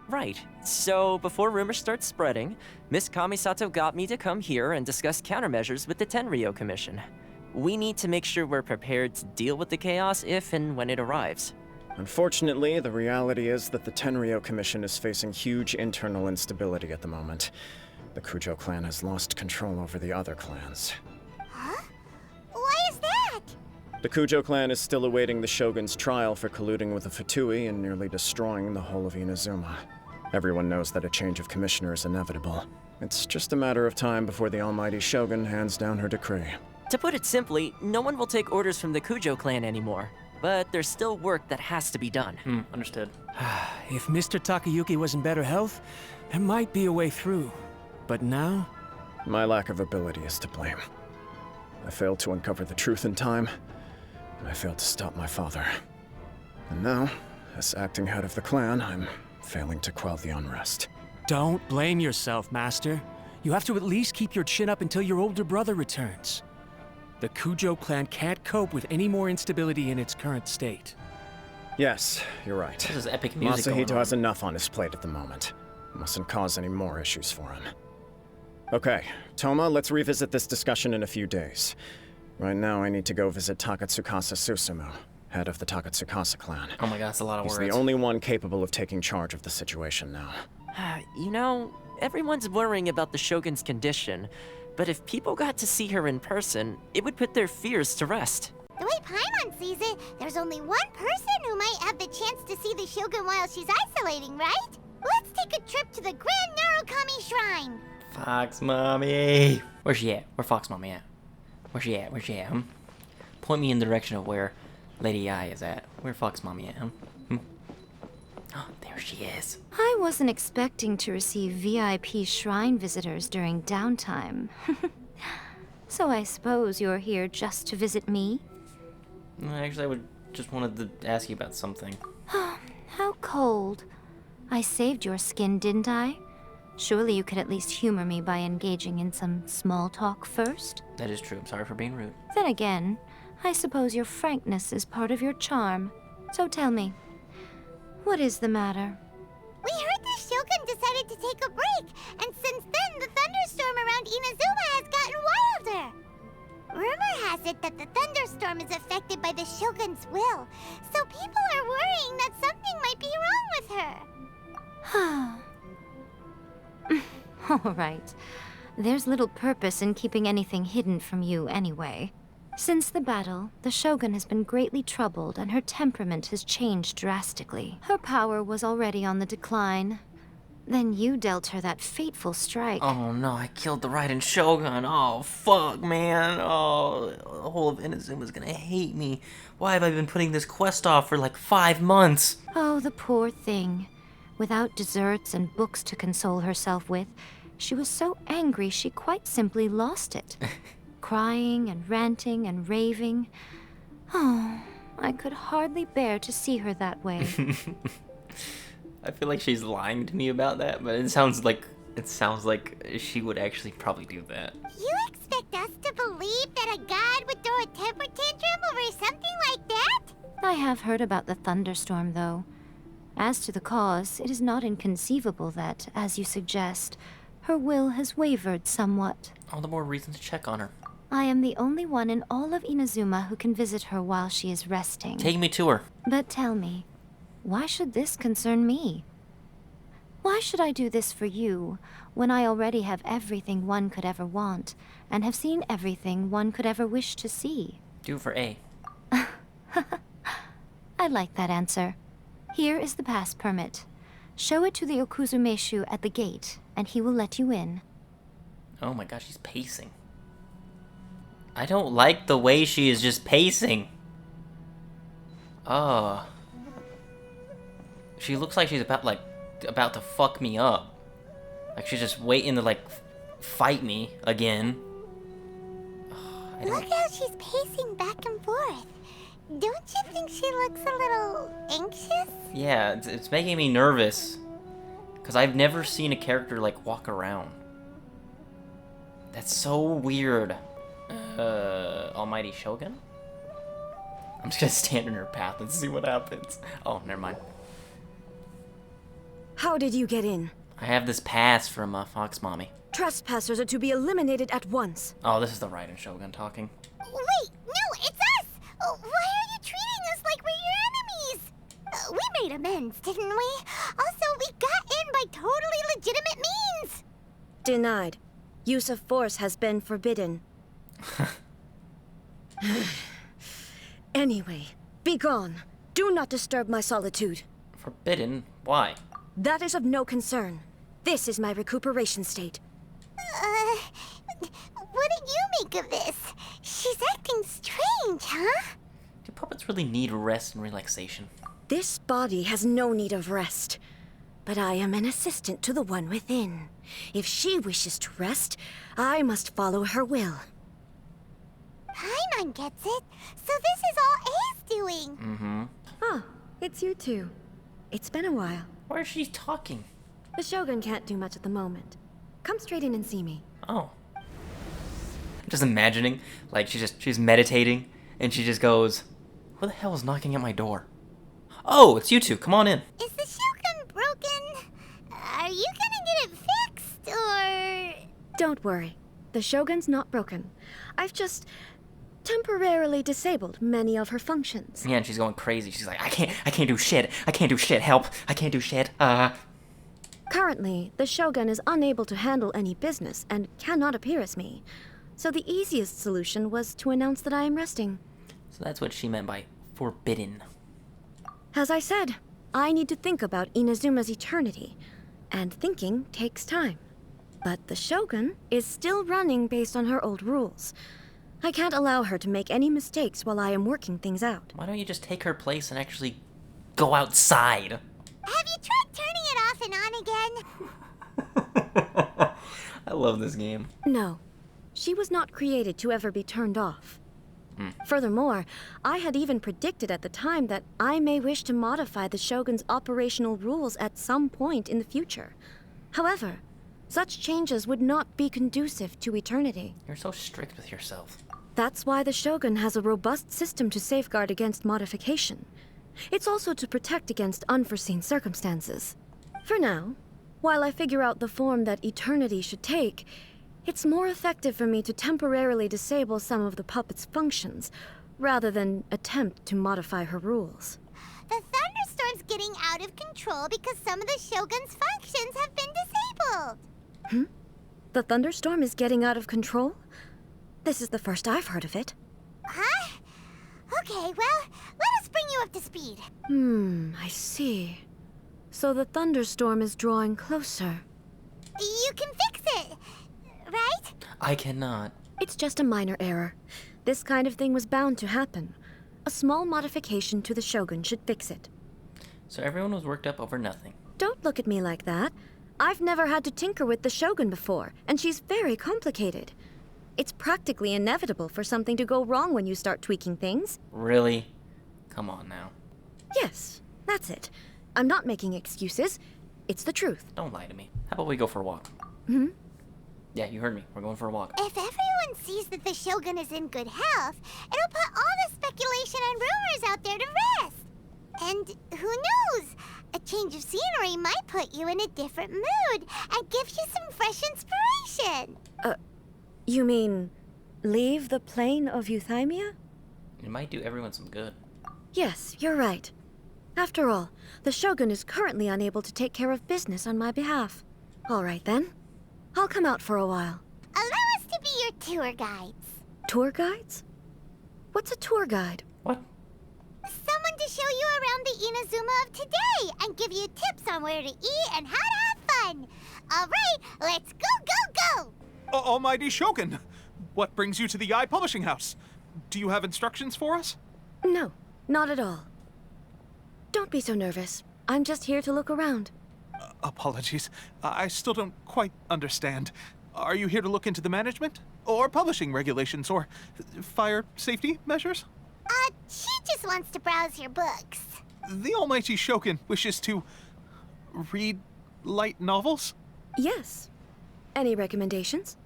Right. So, before rumors start spreading, Miss Kamisato got me to come here and discuss countermeasures with the Tenryou Commission. We need to make sure we're prepared to deal with the chaos if and when it arrives. Unfortunately, the reality is that the Tenryou Commission is facing huge internal instability at the moment. The Kujo clan has lost control over the other clans. Huh? Why is that? The Kujo clan is still awaiting the Shogun's trial for colluding with the Fatui and nearly destroying the whole of Inazuma. Everyone knows that a change of commissioner is inevitable. It's just a matter of time before the almighty Shogun hands down her decree. To put it simply, no one will take orders from the Kujo clan anymore. But there's still work that has to be done. Understood. If Mr. Takayuki was in better health, there might be a way through. But now? My lack of ability is to blame. I failed to uncover the truth in time, and I failed to stop my father. And now, as acting head of the clan, I'm failing to quell the unrest. Don't blame yourself, Master. You have to at least keep your chin up until your older brother returns. The Kujo clan can't cope with any more instability in its current state. Yes, you're right. This is epic music going Masahito on. has enough on his plate at the moment. Mustn't cause any more issues for him. Okay, Toma, let's revisit this discussion in a few days. Right now, I need to go visit Takatsukasa Susumu, head of the Takatsukasa clan. Oh my god, that's a lot of He's words. the only one capable of taking charge of the situation now. You know, everyone's worrying about the Shogun's condition, but if people got to see her in person, it would put their fears to rest. The way Paimon sees it, there's only one person who might have the chance to see the Shogun while she's isolating, right? Let's take a trip to the Grand Narukami Shrine. Fox Mommy! Where's she at? Where Fox Mommy at? Where's she at? Where's she at, Point me in the direction of where Lady I is at. Where Fox Mommy at, Oh, there she is. I wasn't expecting to receive VIP shrine visitors during downtime. So I suppose you're here just to visit me? Actually, just wanted to ask you about something. How cold. I saved your skin, didn't I? Surely you could at least humor me by engaging in some small talk first? That is true. I'm sorry for being rude. Then again, I suppose your frankness is part of your charm. So tell me, what is the matter? We heard the Shogun decided to take a break, and since then the thunderstorm around Inazuma has gotten wilder. Rumor has it that the thunderstorm is affected by the Shogun's will, so people are worrying that something might be wrong with her. All right. There's little purpose in keeping anything hidden from you anyway. Since the battle, the Shogun has been greatly troubled and her temperament has changed drastically. Her power was already on the decline. Then you dealt her that fateful strike. Oh no, I killed the Raiden Shogun. Oh fuck, man. Oh, the whole of Inazuma's gonna hate me. Why have I been putting this quest off for like 5 months? Oh, the poor thing. Without desserts and books to console herself with, she was so angry she quite simply lost it. Crying and ranting and raving. Oh, I could hardly bear to see her that way. I feel like she's lying to me about that, but it sounds like she would actually probably do that. You expect us to believe that a god would throw a temper tantrum over something like that? I have heard about the thunderstorm, though. As to the cause, it is not inconceivable that, as you suggest, her will has wavered somewhat. All the more reason to check on her. I am the only one in all of Inazuma who can visit her while she is resting. Take me to her. But tell me, why should this concern me? Why should I do this for you, when I already have everything one could ever want, and have seen everything one could ever wish to see? Do for A. I like that answer. Here is the pass permit. Show it to the Okuzumeshu at the gate, and he will let you in. Oh my gosh, she's pacing. I don't like the way she is just pacing. Oh. She looks like she's about to fuck me up. Like she's just waiting to fight me again. Look how she's pacing back and forth. Don't you think she looks a little anxious? Yeah, it's making me nervous. Because I've never seen a character walk around. That's so weird. Almighty Shogun? I'm just gonna stand in her path and see what happens. Oh, never mind. How did you get in? I have this pass from Fox Mommy. Trespassers are to be eliminated at once. Oh, this is the Raiden Shogun talking. Wait, no, it's us! Why are you treating us like we're your enemies? We made amends, didn't we? Also, we got in by totally legitimate means! Denied. Use of force has been forbidden. Anyway, be gone. Do not disturb my solitude. Forbidden? Why? That is of no concern. This is my recuperation state. What do you make of this? She's acting strange, huh? Do puppets really need rest and relaxation? This body has no need of rest. But I am an assistant to the one within. If she wishes to rest, I must follow her will. Paimon gets it. So this is all A's doing. Mm-hmm. Ah, it's you two. It's been a while. Why is she talking? The Shogun can't do much at the moment. Come straight in and see me. Oh. Just imagining, like she's meditating, and she just goes, "Who the hell is knocking at my door?" Oh, it's you two. Come on in. Is the Shogun broken? Are you gonna get it fixed, or...? Don't worry. The Shogun's not broken. I've just temporarily disabled many of her functions. Yeah, and she's going crazy. She's like, I can't do shit. I can't do shit. Help. I can't do shit. Currently, the Shogun is unable to handle any business and cannot appear as me. So the easiest solution was to announce that I am resting. So that's what she meant by forbidden. As I said, I need to think about Inazuma's eternity, and thinking takes time. But the Shogun is still running based on her old rules. I can't allow her to make any mistakes while I am working things out. Why don't you just take her place and actually go outside? Have you tried turning it off and on again? I love this game. No, she was not created to ever be turned off. Furthermore, I had even predicted at the time that I may wish to modify the Shogun's operational rules at some point in the future. However, such changes would not be conducive to eternity. You're so strict with yourself. That's why the Shogun has a robust system to safeguard against modification. It's also to protect against unforeseen circumstances. For now, while I figure out the form that eternity should take, it's more effective for me to temporarily disable some of the puppet's functions, rather than attempt to modify her rules. The thunderstorm's getting out of control because some of the Shogun's functions have been disabled. The thunderstorm is getting out of control? This is the first I've heard of it. Huh? Okay, well, let us bring you up to speed. I see. So the thunderstorm is drawing closer. You can fix it, right? I cannot. It's just a minor error. This kind of thing was bound to happen. A small modification to the Shogun should fix it. So everyone was worked up over nothing. Don't look at me like that. I've never had to tinker with the Shogun before, and she's very complicated. It's practically inevitable for something to go wrong when you start tweaking things. Really? Come on now. Yes, that's it. I'm not making excuses. It's the truth. Don't lie to me. How about we go for a walk? Yeah, you heard me. We're going for a walk. If everyone sees that the Shogun is in good health, it'll put all the speculation and rumors out there to rest. And who knows? A change of scenery might put you in a different mood and give you some fresh inspiration. You mean, leave the plane of Euthymia? It might do everyone some good. Yes, you're right. After all, the Shogun is currently unable to take care of business on my behalf. All right then. I'll come out for a while. Allow us to be your tour guides. Tour guides? What's a tour guide? What? Someone to show you around the Inazuma of today and give you tips on where to eat and how to have fun. All right, let's go! Almighty Shogun! What brings you to the Eye Publishing House? Do you have instructions for us? No, not at all. Don't be so nervous. I'm just here to look around. Apologies. I still don't quite understand. Are you here to look into the management? Or publishing regulations? Or fire safety measures? She just wants to browse your books. The Almighty Shogun wishes to read light novels? Yes. Any recommendations?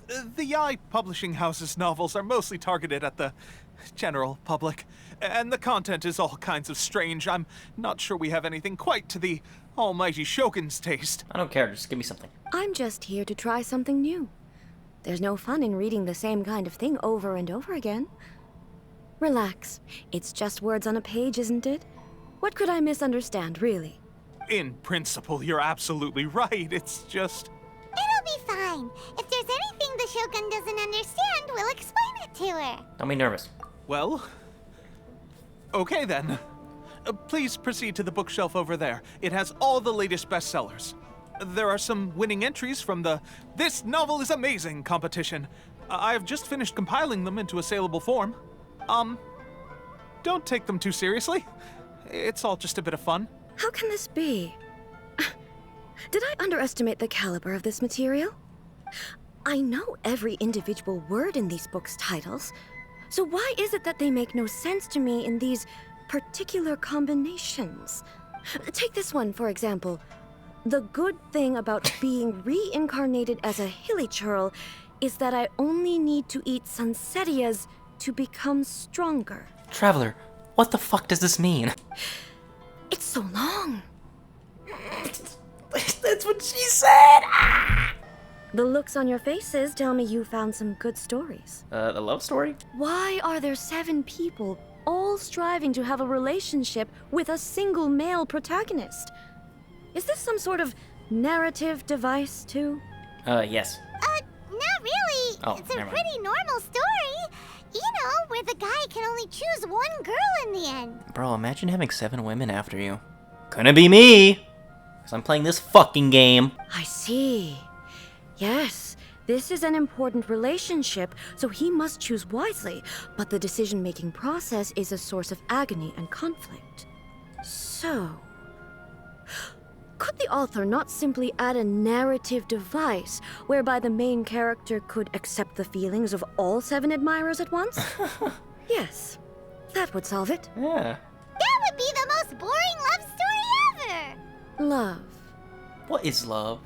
The Yai Publishing House's novels are mostly targeted at the general public, and the content is all kinds of strange. I'm not sure we have anything quite to the almighty Shogun's taste. I don't care, just give me something. I'm just here to try something new. There's no fun in reading the same kind of thing over and over again. Relax. It's just words on a page, isn't it? What could I misunderstand, really? In principle, you're absolutely right. It's just... It'll be fine. If there's anything the Shogun doesn't understand, we'll explain it to her. Don't be nervous. Well... Okay then. Please proceed to the bookshelf over there. It has all the latest bestsellers. There are some winning entries from the This Novel is Amazing competition. I've just finished compiling them into a saleable form. Don't take them too seriously. It's all just a bit of fun. How can this be? Did I underestimate the caliber of this material? I know every individual word in these books' titles, so why is it that they make no sense to me in these particular combinations? Take this one, for example. The good thing about being reincarnated as a hilly churl is that I only need to eat sunsetias to become stronger. Traveler, what the fuck does this mean? It's so long. That's what she said! The looks on your faces tell me you found some good stories. The love story? Why are there 7 people all striving to have a relationship with a single male protagonist? Is this some sort of narrative device, too? Yes. Not really. Oh, It's a never mind. pretty normal story. You know, where the guy can only choose one girl in the end. Bro, imagine having 7 women after you. Couldn't be me! Because I'm playing this fucking game. I see. Yes, this is an important relationship, so he must choose wisely, but the decision-making process is a source of agony and conflict. So... could the author not simply add a narrative device whereby the main character could accept the feelings of all 7 admirers at once? Yes, that would solve it. Yeah. That would be the most boring love story ever. Love. What is love?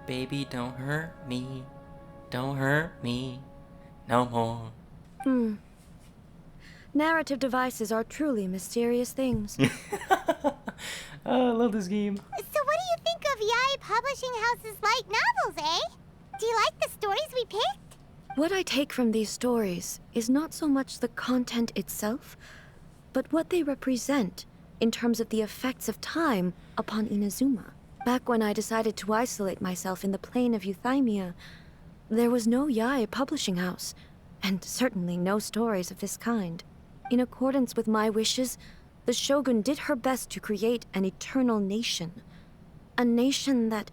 Baby, don't hurt me. Don't hurt me. No more. Narrative devices are truly mysterious things. Oh, I love this game. So what do you think of Yai Publishing House's light novels, eh? Do you like the stories we picked? What I take from these stories is not so much the content itself, but what they represent in terms of the effects of time upon Inazuma. Back when I decided to isolate myself in the plane of Euthymia, there was no Yai Publishing House, and certainly no stories of this kind. In accordance with my wishes, the Shogun did her best to create an eternal nation. A nation that,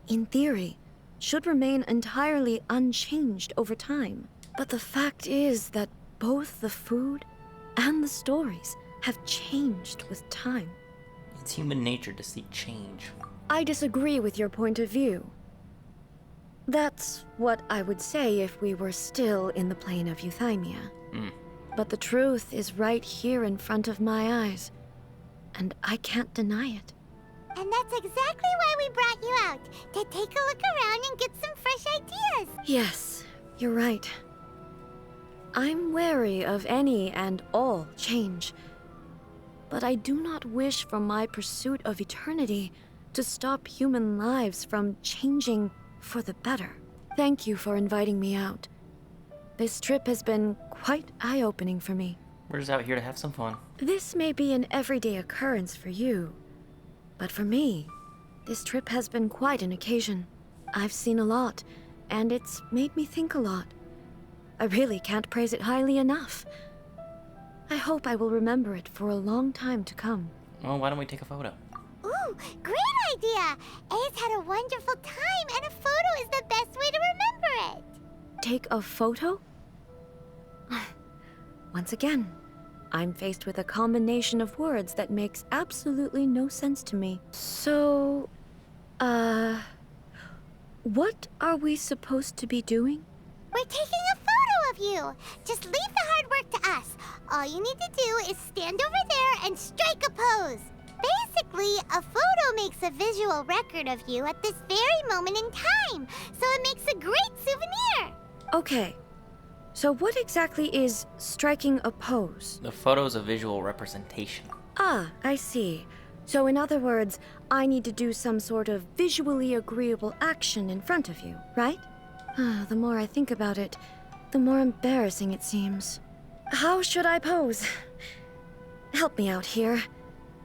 in theory, should remain entirely unchanged over time. But the fact is that both the food and the stories have changed with time. It's human nature to seek change. I disagree with your point of view. That's what I would say if we were still in the plane of Euthymia. But the truth is right here in front of my eyes, and I can't deny it. And that's exactly why we brought you out, to take a look around and get some fresh ideas. Yes, you're right. I'm wary of any and all change, but I do not wish for my pursuit of eternity to stop human lives from changing for the better. Thank you for inviting me out. This trip has been quite eye-opening for me. We're just out here to have some fun. This may be an everyday occurrence for you, but for me, this trip has been quite an occasion. I've seen a lot, and it's made me think a lot. I really can't praise it highly enough. I hope I will remember it for a long time to come. Well, why don't we take a photo? Ooh, great idea! Ace had a wonderful time, and a photo is the best way to remember it. Take a photo? Once again, I'm faced with a combination of words that makes absolutely no sense to me. So, what are we supposed to be doing? We're taking a photo of you. Just leave the hard work to us. All you need to do is stand over there and strike a pose. Basically, a photo makes a visual record of you at this very moment in time, so it makes a great souvenir. Okay. So what exactly is striking a pose? The photo's a visual representation. Ah, I see. So in other words, I need to do some sort of visually agreeable action in front of you, right? The more I think about it, the more embarrassing it seems. How should I pose? Help me out here.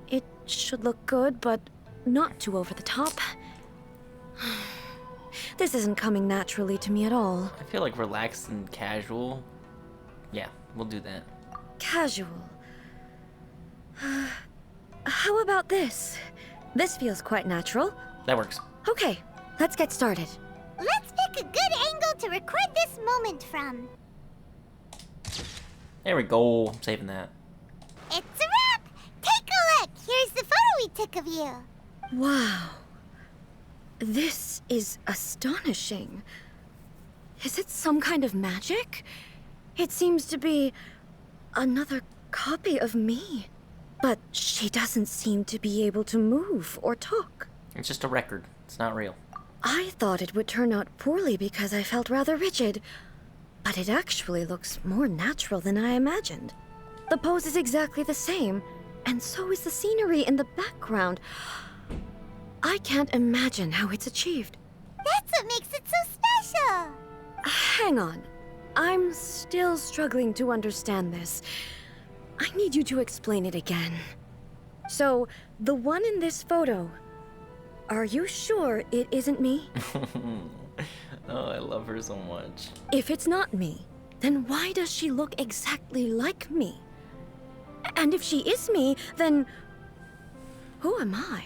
It should look good, but not too over the top. This isn't coming naturally to me at all. I feel like relaxed and casual. Yeah, we'll do that. Casual. How about this? This feels quite natural. That works. Okay, let's get started. Let's pick a good angle to record this moment from. There we go. I'm saving that. It's a wrap! Take a look! Here's the photo we took of you. Wow. This is astonishing. Is it some kind of magic? It seems to be another copy of me. But she doesn't seem to be able to move or talk. It's just a record. It's not real. I thought it would turn out poorly because I felt rather rigid. But it actually looks more natural than I imagined. The pose is exactly the same, and so is the scenery in the background. I can't imagine how it's achieved. That's what makes it so special. Hang on. I'm still struggling to understand this. I need you to explain it again. So, the one in this photo, are you sure it isn't me? Oh, I love her so much. If it's not me, then why does she look exactly like me? And if she is me, then who am I?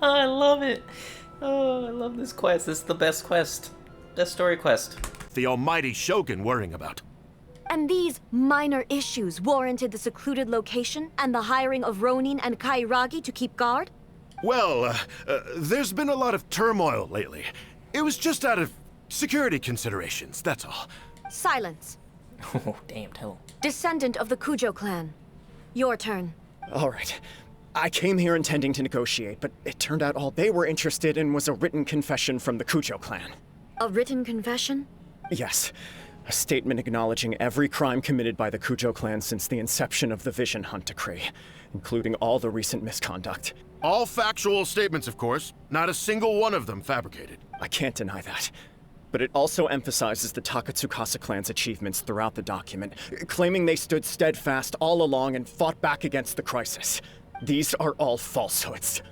I love it. Oh, I love this quest. This is the best quest. Best story quest. The almighty Shogun worrying about. And these minor issues warranted the secluded location and the hiring of Ronin and Kairagi to keep guard? Well, there's been a lot of turmoil lately. It was just out of security considerations, that's all. Silence. Oh, damn, tell him. Descendant of the Kujo clan. Your turn. All right. I came here intending to negotiate, but it turned out all they were interested in was a written confession from the Kujo clan. A written confession? Yes. A statement acknowledging every crime committed by the Kujo clan since the inception of the Vision Hunt Decree, including all the recent misconduct. All factual statements, of course. Not a single one of them fabricated. I can't deny that. But it also emphasizes the Takatsukasa clan's achievements throughout the document, claiming they stood steadfast all along and fought back against the crisis. These are all falsehoods.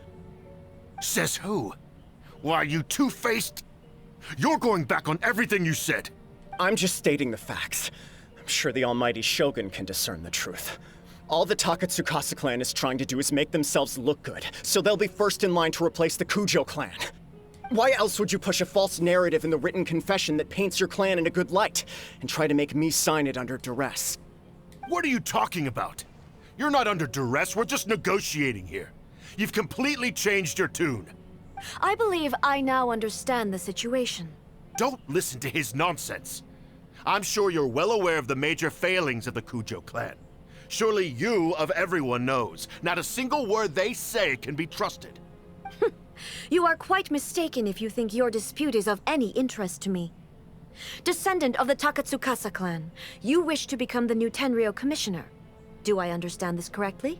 Says who? Why, you two-faced? You're going back on everything you said. I'm just stating the facts. I'm sure the almighty Shogun can discern the truth. All the Takatsukasa clan is trying to do is make themselves look good, so they'll be first in line to replace the Kujo clan. Why else would you push a false narrative in the written confession that paints your clan in a good light, and try to make me sign it under duress? What are you talking about? You're not under duress, we're just negotiating here. You've completely changed your tune. I believe I now understand the situation. Don't listen to his nonsense. I'm sure you're well aware of the major failings of the Kujo clan. Surely you, of everyone, knows. Not a single word they say can be trusted. You are quite mistaken if you think your dispute is of any interest to me. Descendant of the Takatsukasa clan, you wish to become the new Tenryou commissioner. Do I understand this correctly?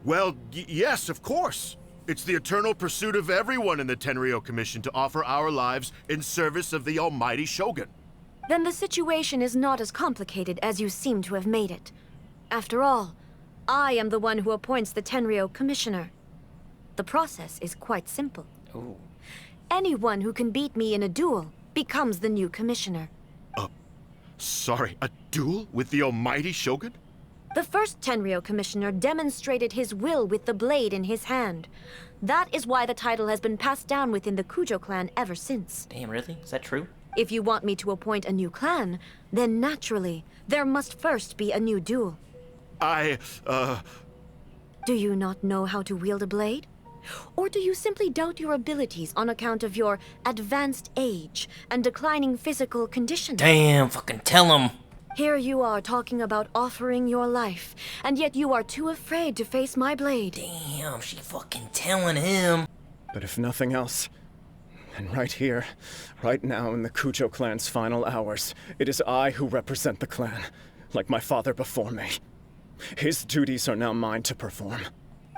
Well, yes, of course. It's the eternal pursuit of everyone in the Tenryou Commission to offer our lives in service of the almighty Shogun. Then the situation is not as complicated as you seem to have made it. After all, I am the one who appoints the Tenryou commissioner. The process is quite simple. Ooh. Anyone who can beat me in a duel becomes the new commissioner. Sorry, a duel with the almighty Shogun? The first Tenryou commissioner demonstrated his will with the blade in his hand. That is why the title has been passed down within the Kujo clan ever since. Damn, really? Is that true? If you want me to appoint a new clan, then naturally, there must first be a new duel. Do you not know how to wield a blade? Or do you simply doubt your abilities on account of your advanced age and declining physical condition? Damn, fucking tell him. Here you are talking about offering your life, and yet you are too afraid to face my blade. Damn, she fucking telling him. But if nothing else, and right here, right now in the Kujo clan's final hours, it is I who represent the clan, like my father before me. His duties are now mine to perform.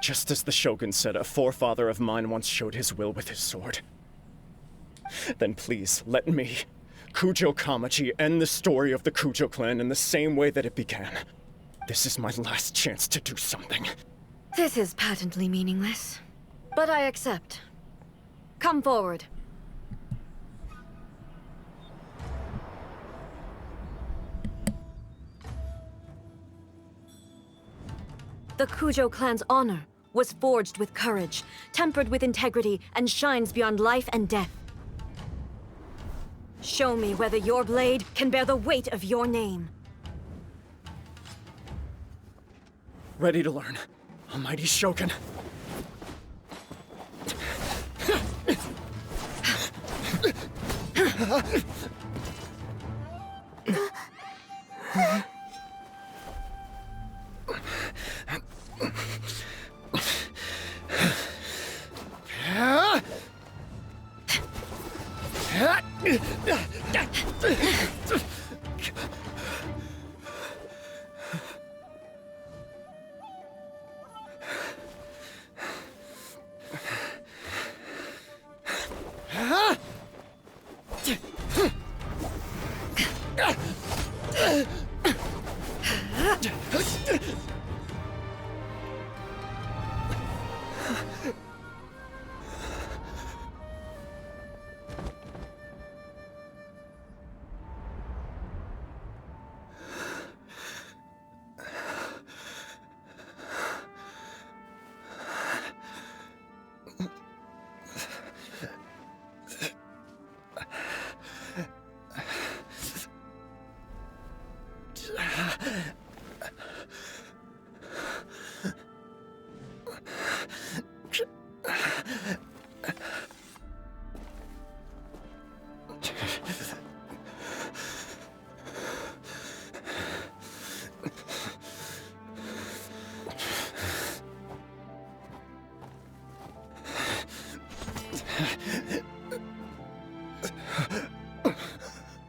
Just as the Shogun said a forefather of mine once showed his will with his sword. Then please, let me, Kujo Kamaji, end the story of the Kujo clan in the same way that it began. This is my last chance to do something. This is patently meaningless, but I accept. Come forward. The Kujo clan's honor was forged with courage, tempered with integrity, and shines beyond life and death. Show me whether your blade can bear the weight of your name. Ready to learn, Almighty Shogun.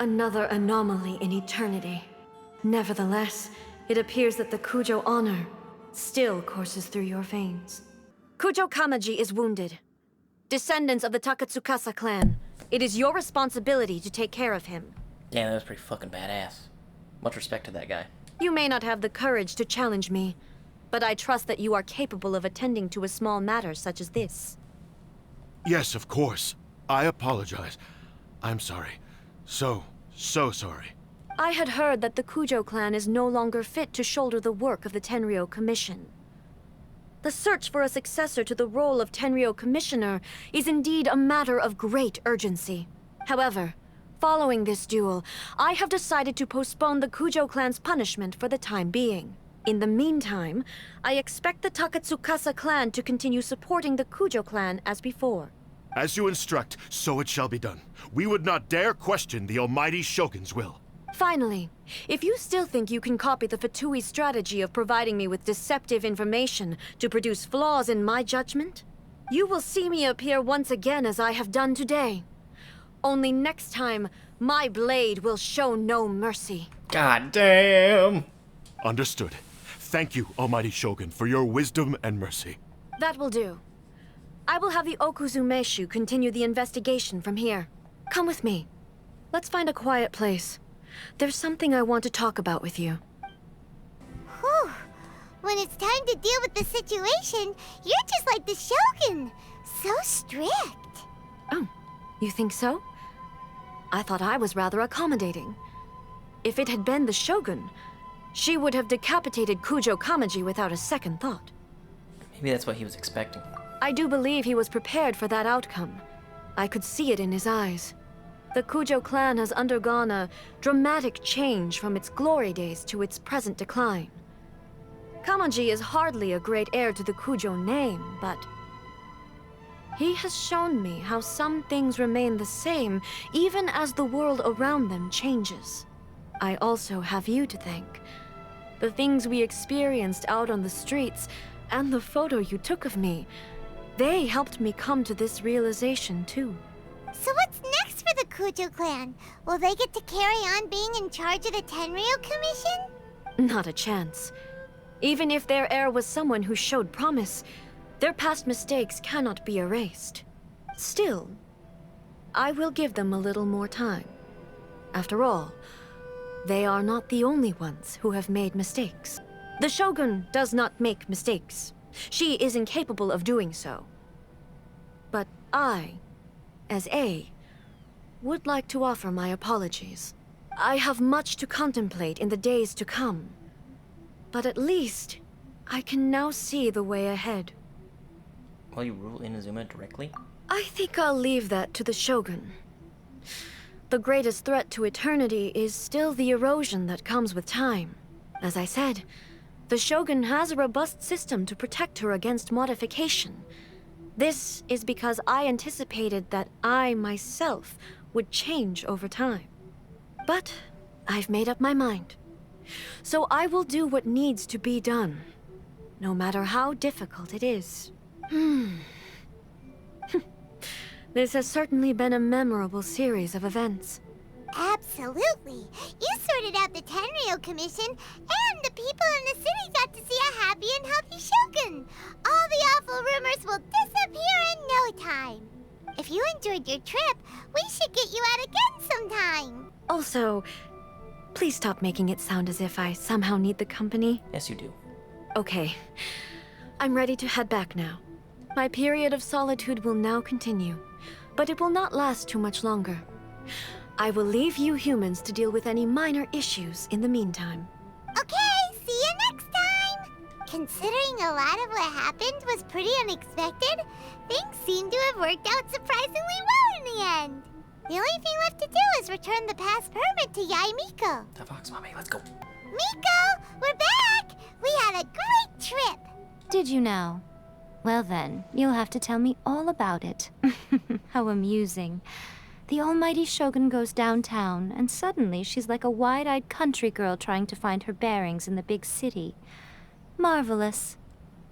Another anomaly in eternity. Nevertheless, it appears that the Kujo honor still courses through your veins. Kujo Kamaji is wounded. Descendants of the Takatsukasa clan, it is your responsibility to take care of him. Damn, that was pretty fucking badass. Much respect to that guy. You may not have the courage to challenge me, but I trust that you are capable of attending to a small matter such as this. Yes, of course. I apologize. I'm sorry. So sorry. I had heard that the Kujo clan is no longer fit to shoulder the work of the Tenryou Commission. The search for a successor to the role of Tenryou Commissioner is indeed a matter of great urgency. However, following this duel, I have decided to postpone the Kujo clan's punishment for the time being. In the meantime, I expect the Takatsukasa clan to continue supporting the Kujo clan as before. As you instruct, so it shall be done. We would not dare question the Almighty Shogun's will. Finally, if you still think you can copy the Fatui's strategy of providing me with deceptive information to produce flaws in my judgment, you will see me appear once again as I have done today. Only next time, my blade will show no mercy. God damn! Understood. Thank you, Almighty Shogun, for your wisdom and mercy. That will do. I will have the Okuzumeshu continue the investigation from here. Come with me. Let's find a quiet place. There's something I want to talk about with you. Whew. When it's time to deal with the situation, you're just like the Shogun. So strict. Oh, you think so? I thought I was rather accommodating. If it had been the Shogun, she would have decapitated Kujo Kamaji without a second thought. Maybe that's what he was expecting. I do believe he was prepared for that outcome. I could see it in his eyes. The Kujo clan has undergone a dramatic change from its glory days to its present decline. Kamaji is hardly a great heir to the Kujo name, but he has shown me how some things remain the same even as the world around them changes. I also have you to thank. The things we experienced out on the streets, and the photo you took of me, they helped me come to this realization too. So what's next for the Kujo clan? Will they get to carry on being in charge of the Tenryu Commission? Not a chance. Even if their heir was someone who showed promise, their past mistakes cannot be erased. Still, I will give them a little more time. After all, they are not the only ones who have made mistakes. The Shogun does not make mistakes. She is incapable of doing so. But I, as A, would like to offer my apologies. I have much to contemplate in the days to come. But at least, I can now see the way ahead. Will you rule Inazuma directly? I think I'll leave that to the Shogun. The greatest threat to eternity is still the erosion that comes with time. As I said, the Shogun has a robust system to protect her against modification. This is because I anticipated that I myself would change over time. But I've made up my mind. So I will do what needs to be done, no matter how difficult it is. This has certainly been a memorable series of events. Absolutely. You sorted out the Tenryu Commission, and the people in the city got to see a happy and healthy Shogun. All the awful rumors will disappear in no time. If you enjoyed your trip, we should get you out again sometime. Also, please stop making it sound as if I somehow need the company. Yes, you do. Okay. I'm ready to head back now. My period of solitude will now continue, but it will not last too much longer. I will leave you humans to deal with any minor issues in the meantime. Okay, see you next time! Considering a lot of what happened was pretty unexpected, things seem to have worked out surprisingly well in the end. The only thing left to do is return the pass permit to Yai Miko. The Fox Mommy, let's go. Miko, we're back! We had a great trip! Did you now? Well then, you'll have to tell me all about it. How amusing. The almighty Shogun goes downtown, and suddenly she's like a wide-eyed country girl trying to find her bearings in the big city. Marvelous.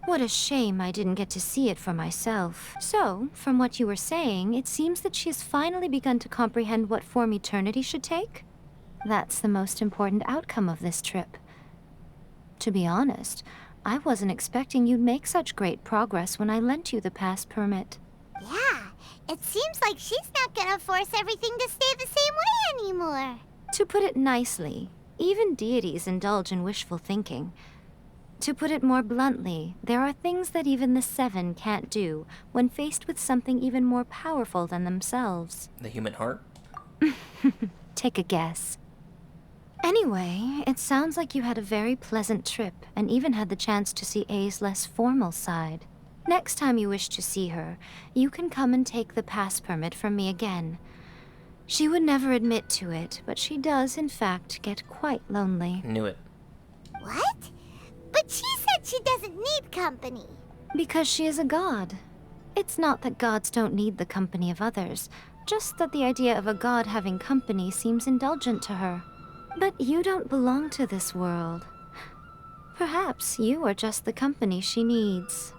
What a shame I didn't get to see it for myself. So, from what you were saying, it seems that she has finally begun to comprehend what form eternity should take? That's the most important outcome of this trip. To be honest, I wasn't expecting you'd make such great progress when I lent you the pass permit. Yeah, it seems like she's not gonna force everything to stay the same way anymore. To put it nicely, even deities indulge in wishful thinking. To put it more bluntly, there are things that even the Seven can't do when faced with something even more powerful than themselves. The human heart? Take a guess. Anyway, it sounds like you had a very pleasant trip and even had the chance to see A's less formal side. Next time you wish to see her, you can come and take the pass permit from me again. She would never admit to it, but she does, in fact, get quite lonely. Knew it. What? But she said she doesn't need company. Because she is a god. It's not that gods don't need the company of others, just that the idea of a god having company seems indulgent to her. But you don't belong to this world. Perhaps you are just the company she needs.